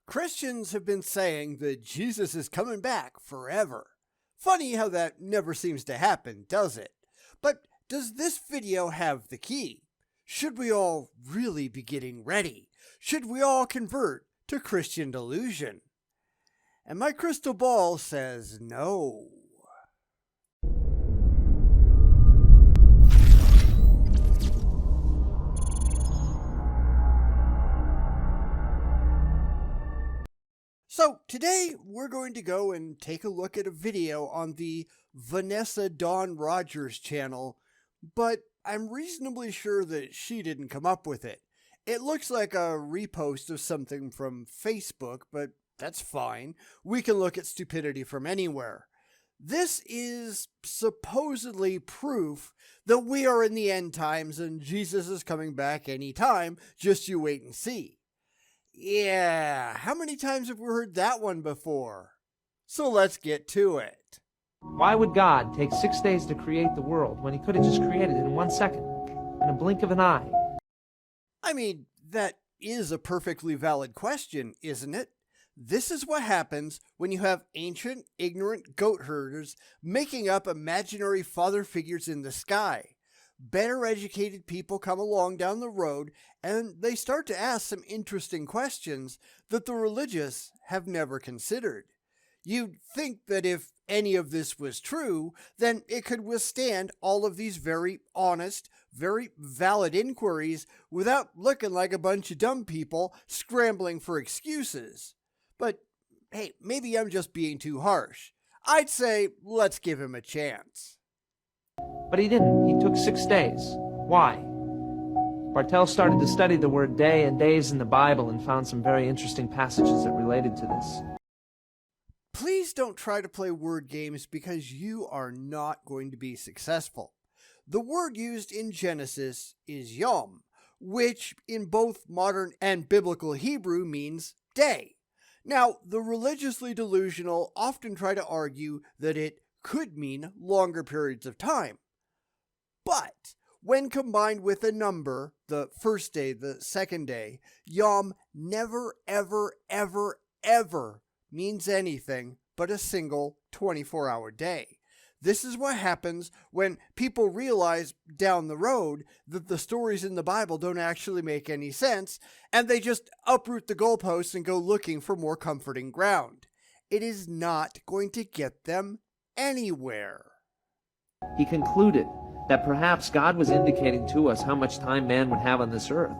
Christians have been saying that Jesus is coming back forever. Funny how that never seems to happen, does it? But does this video have the key? Should we all really be getting ready? Should we all convert to Christian delusion? And my crystal ball says no. So today we're going to go and take a look at a video on the Vanessa Dawn Rogers channel, but I'm reasonably sure that she didn't come up with it. It looks like a repost of something from Facebook, but that's fine. We can look at stupidity from anywhere. This is supposedly proof that we are in the end times and Jesus is coming back anytime, just you wait and see. Yeah, how many times have we heard that one before? So let's get to it. Why would God take 6 days to create the world when he could have just created it in 1 second, in a blink of an eye? I mean, that is a perfectly valid question, isn't it? This is what happens when you have ancient, ignorant goat herders making up imaginary father figures in the sky. Better educated people come along down the road and they start to ask some interesting questions that the religious have never considered. You'd think that if any of this was true, then it could withstand all of these very honest, very valid inquiries without looking like a bunch of dumb people scrambling for excuses. But hey, maybe I'm just being too harsh. I'd say let's give him a chance. But he didn't. He took 6 days. Why? Bartels started to study the word day and days in the Bible and found some very interesting passages that related to this. Please don't try to play word games because you are not going to be successful. The word used in Genesis is yom, which in both modern and biblical Hebrew means day. Now, the religiously delusional often try to argue that it could mean longer periods of time. But when combined with a number, the first day, the second day, yom never, ever, ever, ever means anything but a single 24-hour day. This is what happens when people realize down the road that the stories in the Bible don't actually make any sense, and they just uproot the goalposts and go looking for more comforting ground. It is not going to get them anywhere. He concluded that perhaps God was indicating to us how much time man would have on this earth.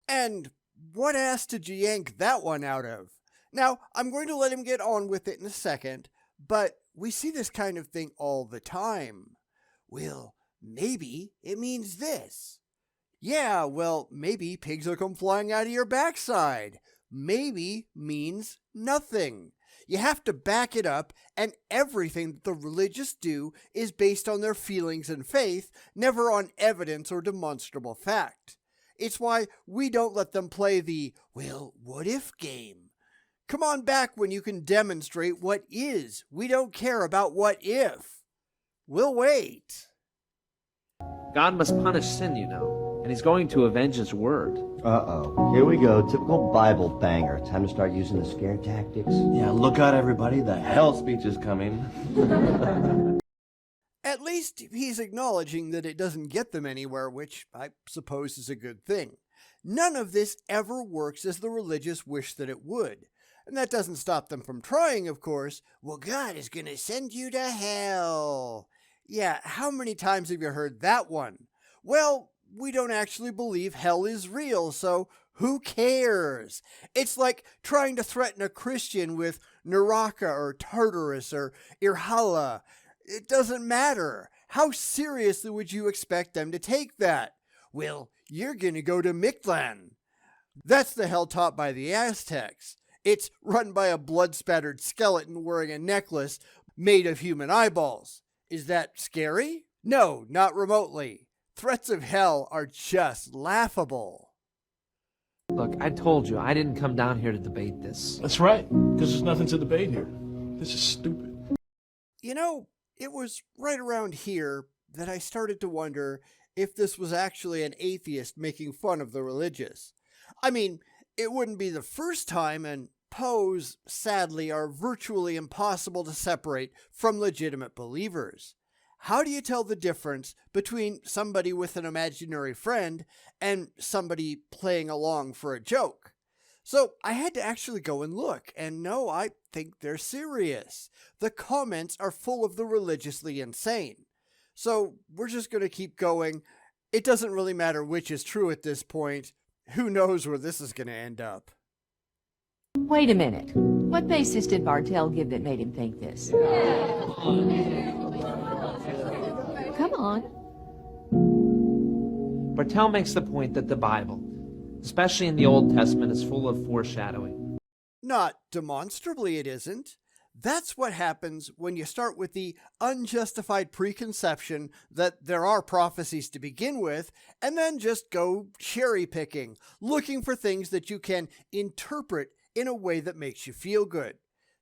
And what ass did you yank that one out of? Now, I'm going to let him get on with it in a second, but we see this kind of thing all the time. Well, maybe it means this. Yeah, well, maybe pigs will come flying out of your backside. Maybe means nothing. You have to back it up, and everything that the religious do is based on their feelings and faith, never on evidence or demonstrable fact. It's why we don't let them play the, well, what if game. Come on back when you can demonstrate what is. We don't care about what if. We'll wait. God must punish sin, you know, and he's going to avenge his word. Uh-oh. Here we go. Typical Bible banger. Time to start using the scare tactics. Yeah, look out, everybody. The hell speech is coming. At least he's acknowledging that it doesn't get them anywhere, which I suppose is a good thing. None of this ever works as the religious wish that it would. And that doesn't stop them from trying, of course. Well, God is going to send you to hell. Yeah, how many times have you heard that one? Well, we don't actually believe hell is real, so who cares? It's like trying to threaten a Christian with Naraka or Tartarus or Irhala. It doesn't matter. How seriously would you expect them to take that? Well, you're going to go to Mictlan. That's the hell taught by the Aztecs. It's run by a blood-spattered skeleton wearing a necklace made of human eyeballs. Is that scary? No, not remotely. Threats of hell are just laughable. Look, I told you, I didn't come down here to debate this. That's right, because there's nothing to debate here. This is stupid. You know, it was right around here that I started to wonder if this was actually an atheist making fun of the religious. I mean, it wouldn't be the first time and suppose, sadly, are virtually impossible to separate from legitimate believers. How do you tell the difference between somebody with an imaginary friend and somebody playing along for a joke? So I had to actually go and look, and no, I think they're serious. The comments are full of the religiously insane. So we're just going to keep going. It doesn't really matter which is true at this point. Who knows where this is going to end up? Wait a minute. What basis did Bartel give that made him think this? Come on. Bartel makes the point that the Bible, especially in the Old Testament, is full of foreshadowing. Not demonstrably it isn't. That's what happens when you start with the unjustified preconception that there are prophecies to begin with, and then just go cherry picking, looking for things that you can interpret in a way that makes you feel good.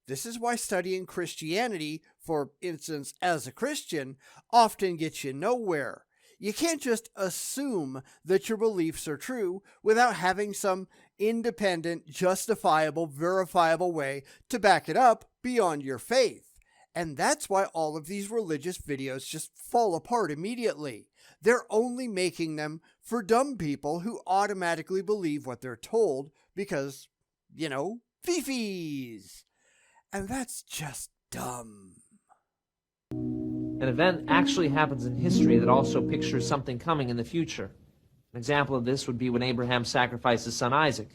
This is why studying Christianity, for instance, as a Christian, often gets you nowhere. You can't just assume that your beliefs are true without having some independent, justifiable, verifiable way to back it up beyond your faith. And that's why all of these religious videos just fall apart immediately. They're only making them for dumb people who automatically believe what they're told because, fifis. And that's just dumb. An event actually happens in history that also pictures something coming in the future. An example of this would be when Abraham sacrificed his son Isaac.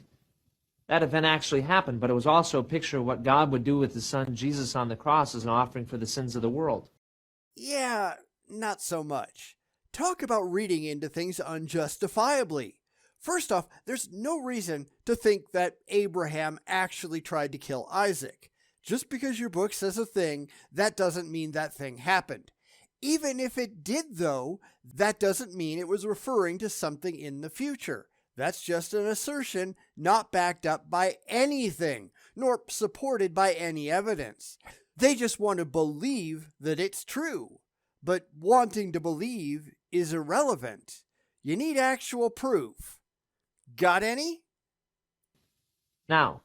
That event actually happened, but it was also a picture of what God would do with his son Jesus on the cross as an offering for the sins of the world. Yeah, not so much. Talk about reading into things unjustifiably. First off, there's no reason to think that Abraham actually tried to kill Isaac. Just because your book says a thing, that doesn't mean that thing happened. Even if it did, though, that doesn't mean it was referring to something in the future. That's just an assertion not backed up by anything, nor supported by any evidence. They just want to believe that it's true. But wanting to believe is irrelevant. You need actual proof. Got any? Now,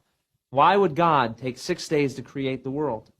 why would God take 6 days to create the world?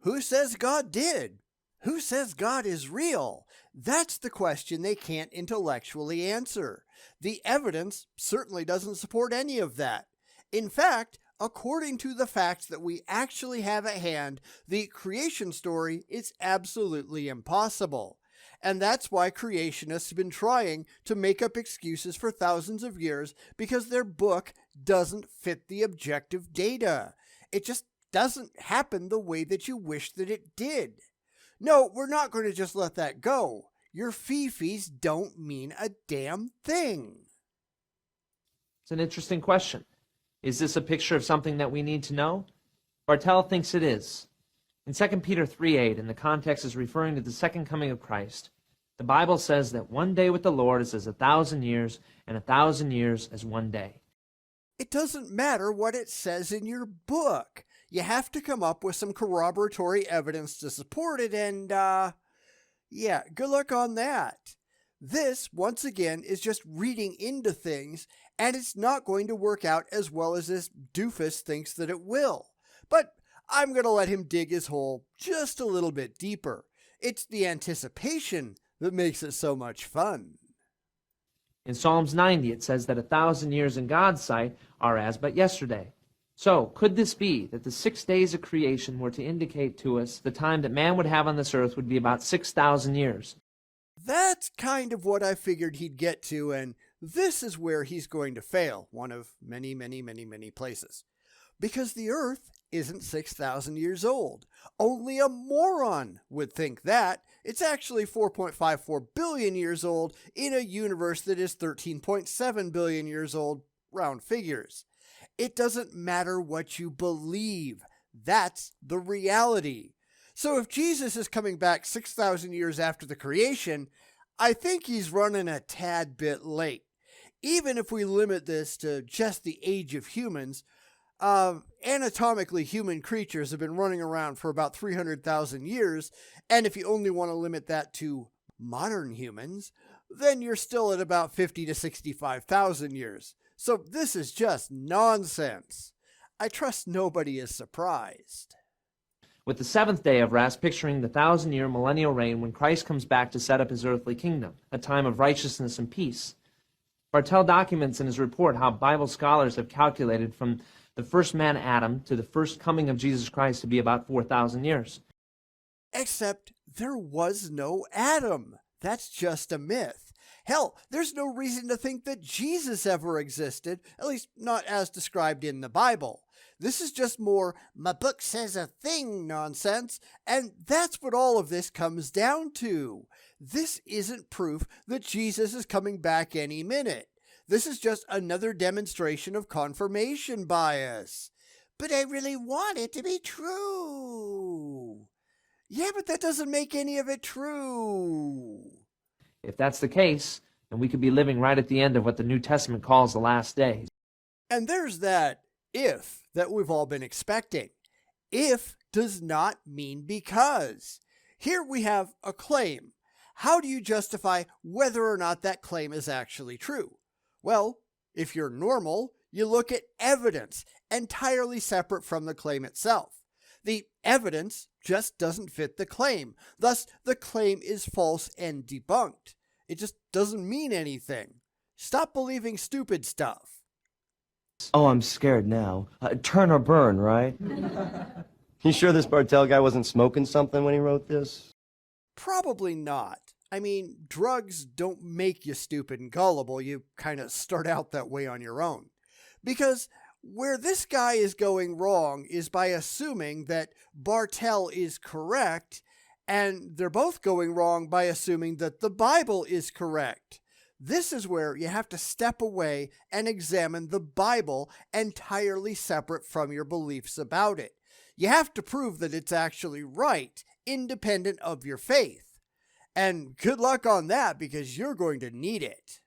Who says God did? Who says God is real? That's the question they can't intellectually answer. The evidence certainly doesn't support any of that. In fact, according to the facts that we actually have at hand, the creation story is absolutely impossible. And that's why creationists have been trying to make up excuses for thousands of years because their book doesn't fit the objective data. It just doesn't happen the way that you wish that it did. No, we're not going to just let that go. Your fifis don't mean a damn thing. It's an interesting question. Is this a picture of something that we need to know? Bartel thinks it is. In 2 Peter 3:8, and the context is referring to the second coming of Christ, the Bible says that 1 day with the Lord is as 1,000 years, and 1,000 years as 1 day. It doesn't matter what it says in your book. You have to come up with some corroboratory evidence to support it, and, good luck on that. This, once again, is just reading into things, and it's not going to work out as well as this doofus thinks that it will. But I'm going to let him dig his hole just a little bit deeper. It's the anticipation that makes it so much fun. In Psalms 90, it says that 1,000 years in God's sight are as but yesterday. So, could this be that the 6 days of creation were to indicate to us the time that man would have on this earth would be about 6,000 years? That's kind of what I figured he'd get to, and this is where he's going to fail, one of many, many, many, many places. Because the earth isn't 6,000 years old. Only a moron would think that. It's actually 4.54 billion years old in a universe that is 13.7 billion years old, round figures. It doesn't matter what you believe. That's the reality. So if Jesus is coming back 6,000 years after the creation, I think he's running a tad bit late. Even if we limit this to just the age of humans, anatomically human creatures have been running around for about 300,000 years, and if you only want to limit that to modern humans, then you're still at about 50 to 65,000 years. So this is just nonsense. I trust nobody is surprised. With the seventh day of rest picturing the 1,000-year millennial reign when Christ comes back to set up his earthly kingdom, a time of righteousness and peace. Bartel documents in his report how Bible scholars have calculated from the first man Adam to the first coming of Jesus Christ to be about 4,000 years. Except there was no Adam. That's just a myth. Hell, there's no reason to think that Jesus ever existed, at least not as described in the Bible. This is just more "my book says a thing" nonsense, and that's what all of this comes down to. This isn't proof that Jesus is coming back any minute. This is just another demonstration of confirmation bias. But I really want it to be true. Yeah, but that doesn't make any of it true. If that's the case, then we could be living right at the end of what the New Testament calls the last days. And there's that if that we've all been expecting. If does not mean because. Here we have a claim. How do you justify whether or not that claim is actually true? Well, if you're normal, you look at evidence entirely separate from the claim itself. The evidence just doesn't fit the claim. Thus, the claim is false and debunked. It just doesn't mean anything. Stop believing stupid stuff. Oh, I'm scared now. Turn or burn, right? You sure this Bartel guy wasn't smoking something when he wrote this? Probably not. I mean, drugs don't make you stupid and gullible. You kind of start out that way on your own. Because where this guy is going wrong is by assuming that Bartel is correct, and they're both going wrong by assuming that the Bible is correct. This is where you have to step away and examine the Bible entirely separate from your beliefs about it. You have to prove that it's actually right, independent of your faith. And good luck on that, because you're going to need it.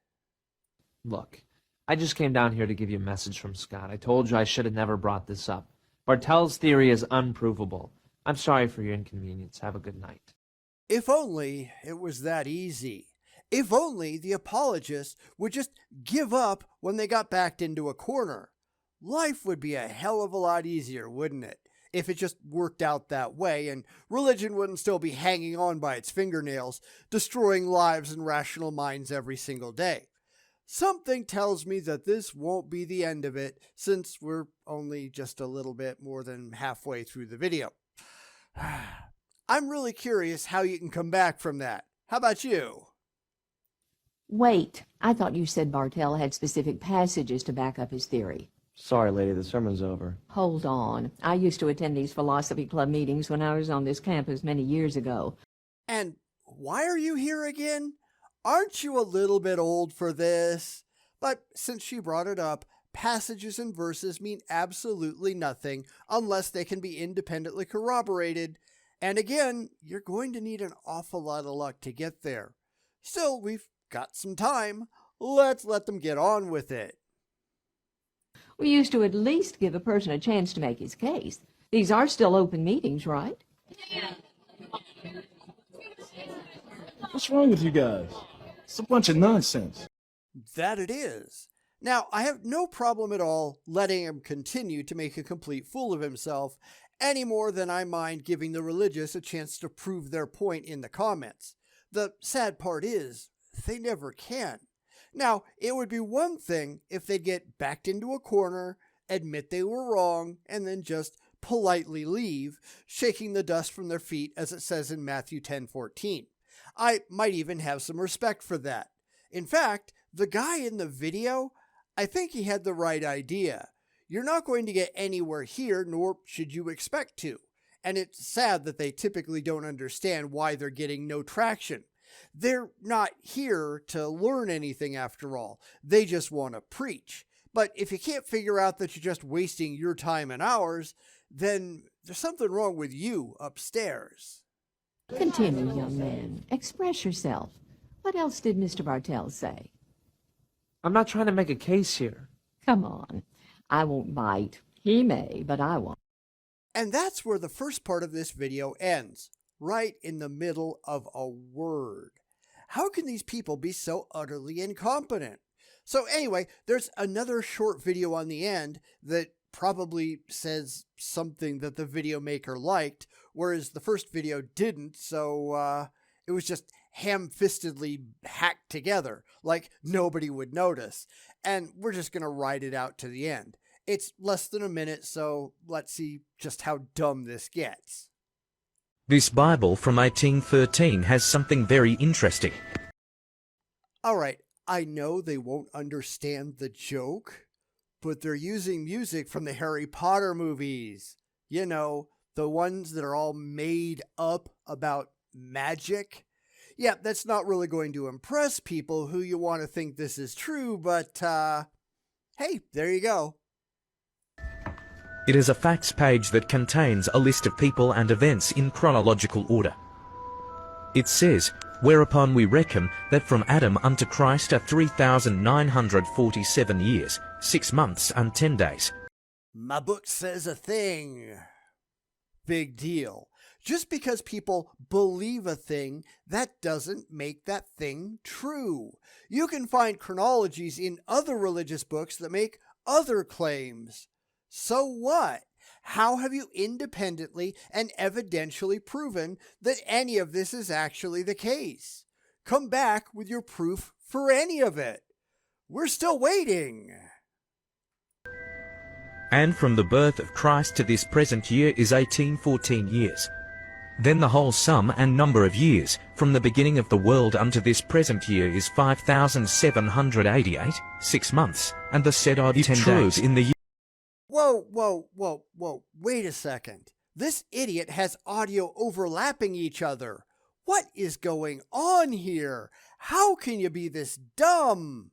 Look, I just came down here to give you a message from Scott. I told you I should have never brought this up. Bartel's theory is unprovable. I'm sorry for your inconvenience. Have a good night. If only it was that easy. If only the apologists would just give up when they got backed into a corner. Life would be a hell of a lot easier, wouldn't it? If it just worked out that way, and religion wouldn't still be hanging on by its fingernails, destroying lives and rational minds every single day. Something tells me that this won't be the end of it, since we're only just a little bit more than halfway through the video. I'm really curious how you can come back from that. How about you? Wait, I thought you said Bartel had specific passages to back up his theory. Sorry, lady, the sermon's over. Hold on. I used to attend these philosophy club meetings when I was on this campus many years ago. And why are you here again? Aren't you a little bit old for this? But since she brought it up, passages and verses mean absolutely nothing unless they can be independently corroborated. And again, you're going to need an awful lot of luck to get there. Still, we've got some time. Let's let them get on with it. We used to at least give a person a chance to make his case. These are still open meetings, right? What's wrong with you guys? It's a bunch of nonsense. That it is. Now, I have no problem at all letting him continue to make a complete fool of himself, any more than I mind giving the religious a chance to prove their point in the comments. The sad part is, they never can. Now, it would be one thing if they'd get backed into a corner, admit they were wrong, and then just politely leave, shaking the dust from their feet as it says in Matthew 10:14. I might even have some respect for that. In fact, the guy in the video, I think he had the right idea. You're not going to get anywhere here, nor should you expect to. And it's sad that they typically don't understand why they're getting no traction. They're not here to learn anything after all. They just want to preach. But if you can't figure out that you're just wasting your time and ours, then there's something wrong with you upstairs. Continue, young man. Express yourself. What else did Mr. Bartel say? I'm not trying to make a case here. Come on. I won't bite. He may, but I won't. And that's where the first part of this video ends, right in the middle of a word. How can these people be so utterly incompetent? So anyway, there's another short video on the end that probably says something that the video maker liked, whereas the first video didn't, so it was just ham-fistedly hacked together, like nobody would notice. And we're just going to ride it out to the end. It's less than a minute, so let's see just how dumb this gets. This Bible from 1813 has something very interesting. Alright, I know they won't understand the joke, but they're using music from the Harry Potter movies. You know, the ones that are all made up about magic. Yeah, that's not really going to impress people who you want to think this is true, but, hey, there you go. It is a facts page that contains a list of people and events in chronological order. It says, whereupon we reckon that from Adam unto Christ are 3,947 years, 6 months and 10 days. My book says a thing. Big deal. Just because people believe a thing, that doesn't make that thing true. You can find chronologies in other religious books that make other claims. So what? How have you independently and evidentially proven that any of this is actually the case? Come back with your proof for any of it. We're still waiting. And from the birth of Christ to this present year is 1814 years. Then the whole sum and number of years, from the beginning of the world unto this present year is 5,788, 6 months, and the said odd 10 days in the year. Whoa, wait a second. This idiot has audio overlapping each other. What is going on here? How can you be this dumb?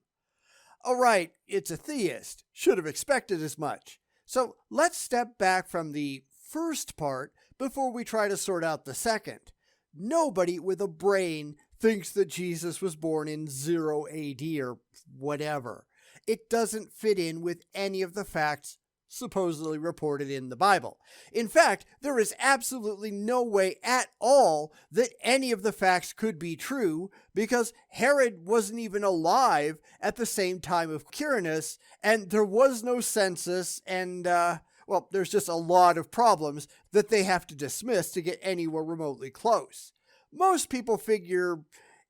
Alright, it's Atheist. Should have expected as much. So let's step back from the first part before we try to sort out the second. Nobody with a brain thinks that Jesus was born in 0 AD or whatever. It doesn't fit in with any of the facts supposedly reported in the Bible. In fact, there is absolutely no way at all that any of the facts could be true, because Herod wasn't even alive at the same time of Quirinus, and there was no census, and, well, there's just a lot of problems that they have to dismiss to get anywhere remotely close. Most people figure,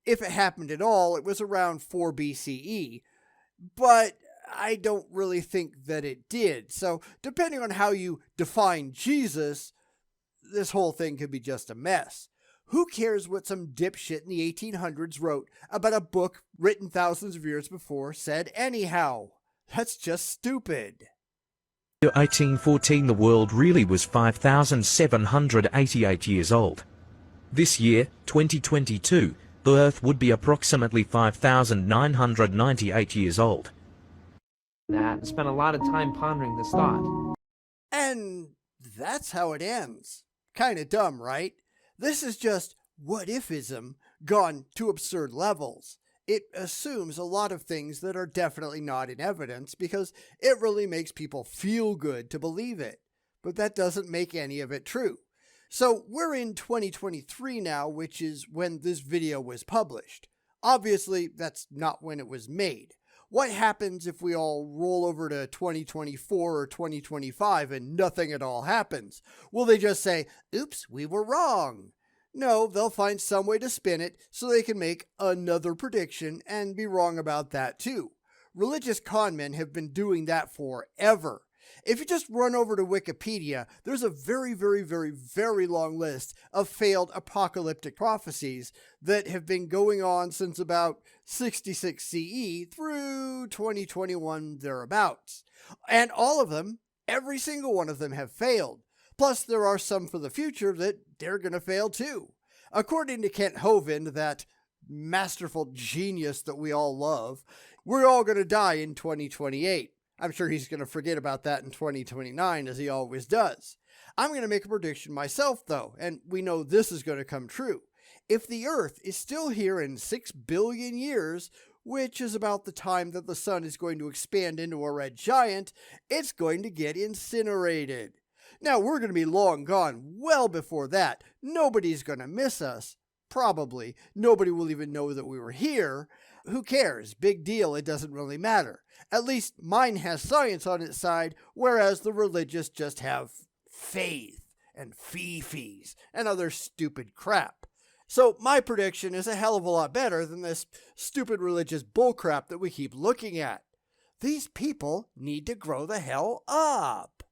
if it happened at all, it was around 4 BCE, but I don't really think that it did. So, depending on how you define Jesus, this whole thing could be just a mess. Who cares what some dipshit in the 1800s wrote about a book written thousands of years before said anyhow? That's just stupid. 1814 the world really was 5,788 years old. This year, 2022, the Earth would be approximately 5,998 years old. That and spent a lot of time pondering this thought. And that's how it ends. Kinda dumb, right? This is just what-ifism gone to absurd levels. It assumes a lot of things that are definitely not in evidence because it really makes people feel good to believe it. But that doesn't make any of it true. So we're in 2023 now, which is when this video was published. Obviously, that's not when it was made. What happens if we all roll over to 2024 or 2025 and nothing at all happens? Will they just say, oops, we were wrong? No, they'll find some way to spin it so they can make another prediction and be wrong about that too. Religious conmen have been doing that forever. If you just run over to Wikipedia, there's a very long list of failed apocalyptic prophecies that have been going on since about 66 CE through 2021 thereabouts. And all of them, every single one of them have failed. Plus, there are some for the future that they're going to fail too. According to Kent Hovind, that masterful genius that we all love, we're all going to die in 2028. I'm sure he's going to forget about that in 2029, as he always does. I'm going to make a prediction myself, though, and we know this is going to come true. If the Earth is still here in 6 billion years, which is about the time that the sun is going to expand into a red giant, it's going to get incinerated. Now, we're going to be long gone well before that. Nobody's going to miss us. probably. Nobody will even know that we were here. Who cares? Big deal. It doesn't really matter. At least mine has science on its side, whereas the religious just have faith and fee-fees and other stupid crap. So my prediction is a hell of a lot better than this stupid religious bullcrap that we keep looking at. These people need to grow the hell up.